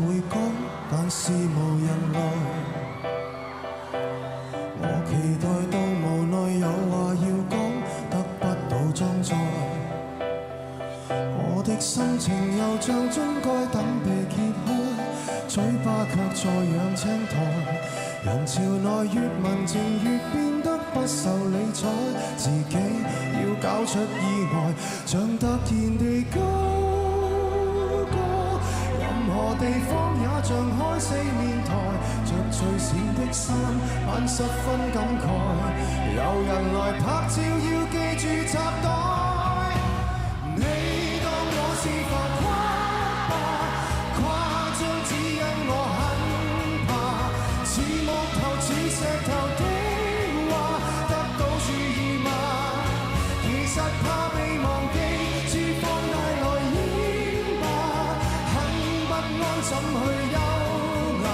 會講，但是無人來。我期待到無奈有話要講，得不到裝載。我的心情又像樽蓋等被揭開，嘴巴卻在養青苔。人潮內越文靜越變得不受理睬，自己要搞出意外，像突然地高歌。任何地方也像開四面台，着最閃的衫，扮十分感慨。有人來拍照要記住插袋，你當我是浮誇吧，誇張只因我很怕，似木頭似石頭的話得到注意嗎？其實怕被忘記，只放大來演吧，很不安怎去優雅，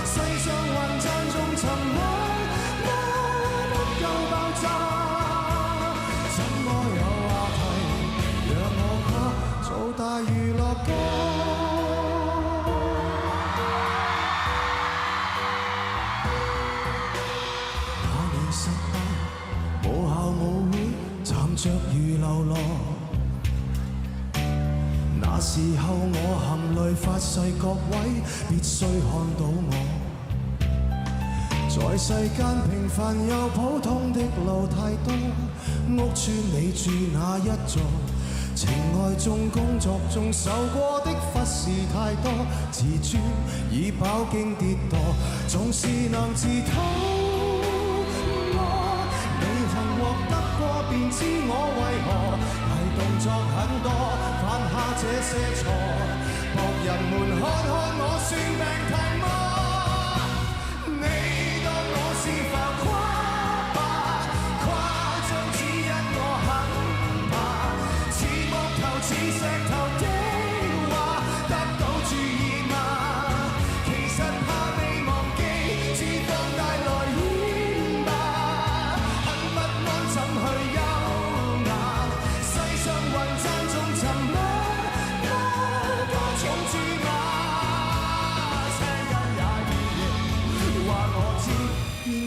世上還讚頌沉默，不夠爆炸，怎麼有話題讓我怕做大娛樂家？母校舞會站着如流落，那時候我含淚發誓各位必須看到我。在世間平凡又普通的路太多，屋邨你住哪一座？情愛中工作中受過的忽視太多，自尊已飽經跌墮，總是能自討。便知我為何係動作很多，犯下這些錯，博人們看看我算命題目。你當我是浮誇吧，誇張只因我很怕，似木頭似石頭的話得到注意嗎？其實怕被忘記，只放大來演吧，很不安怎去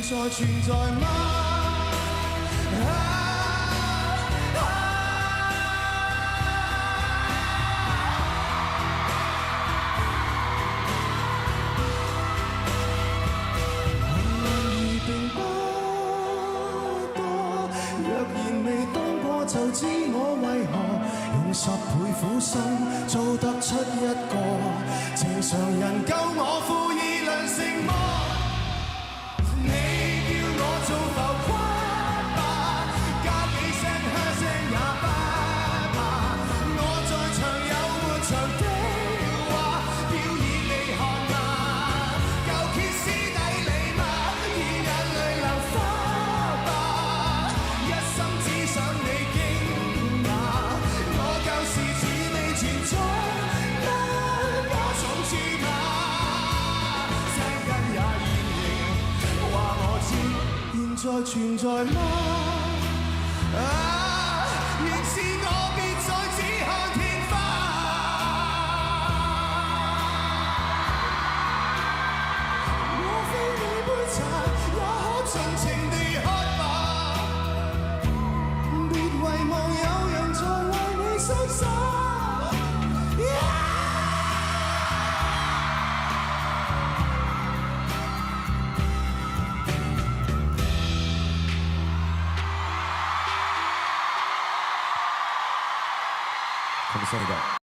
再存在嗎？幸運並不多，若然未當過就知我為何用10倍苦心做得出一個正常人，夠我負義良成麼？做浮誇吧，加幾聲噓聲也不怕。我在場有活場的話，表演你看嗎？舊歇斯底里嗎？以眼淚流花吧，一心只想你驚訝。我舊事似未存在，不怕重注碼。聲音也現形，話我知。現在存在嗎？原是我別再只看天花。我非你杯茶，也可盡情地喝吧。別遺忘有人在為你揮手。감사합니다.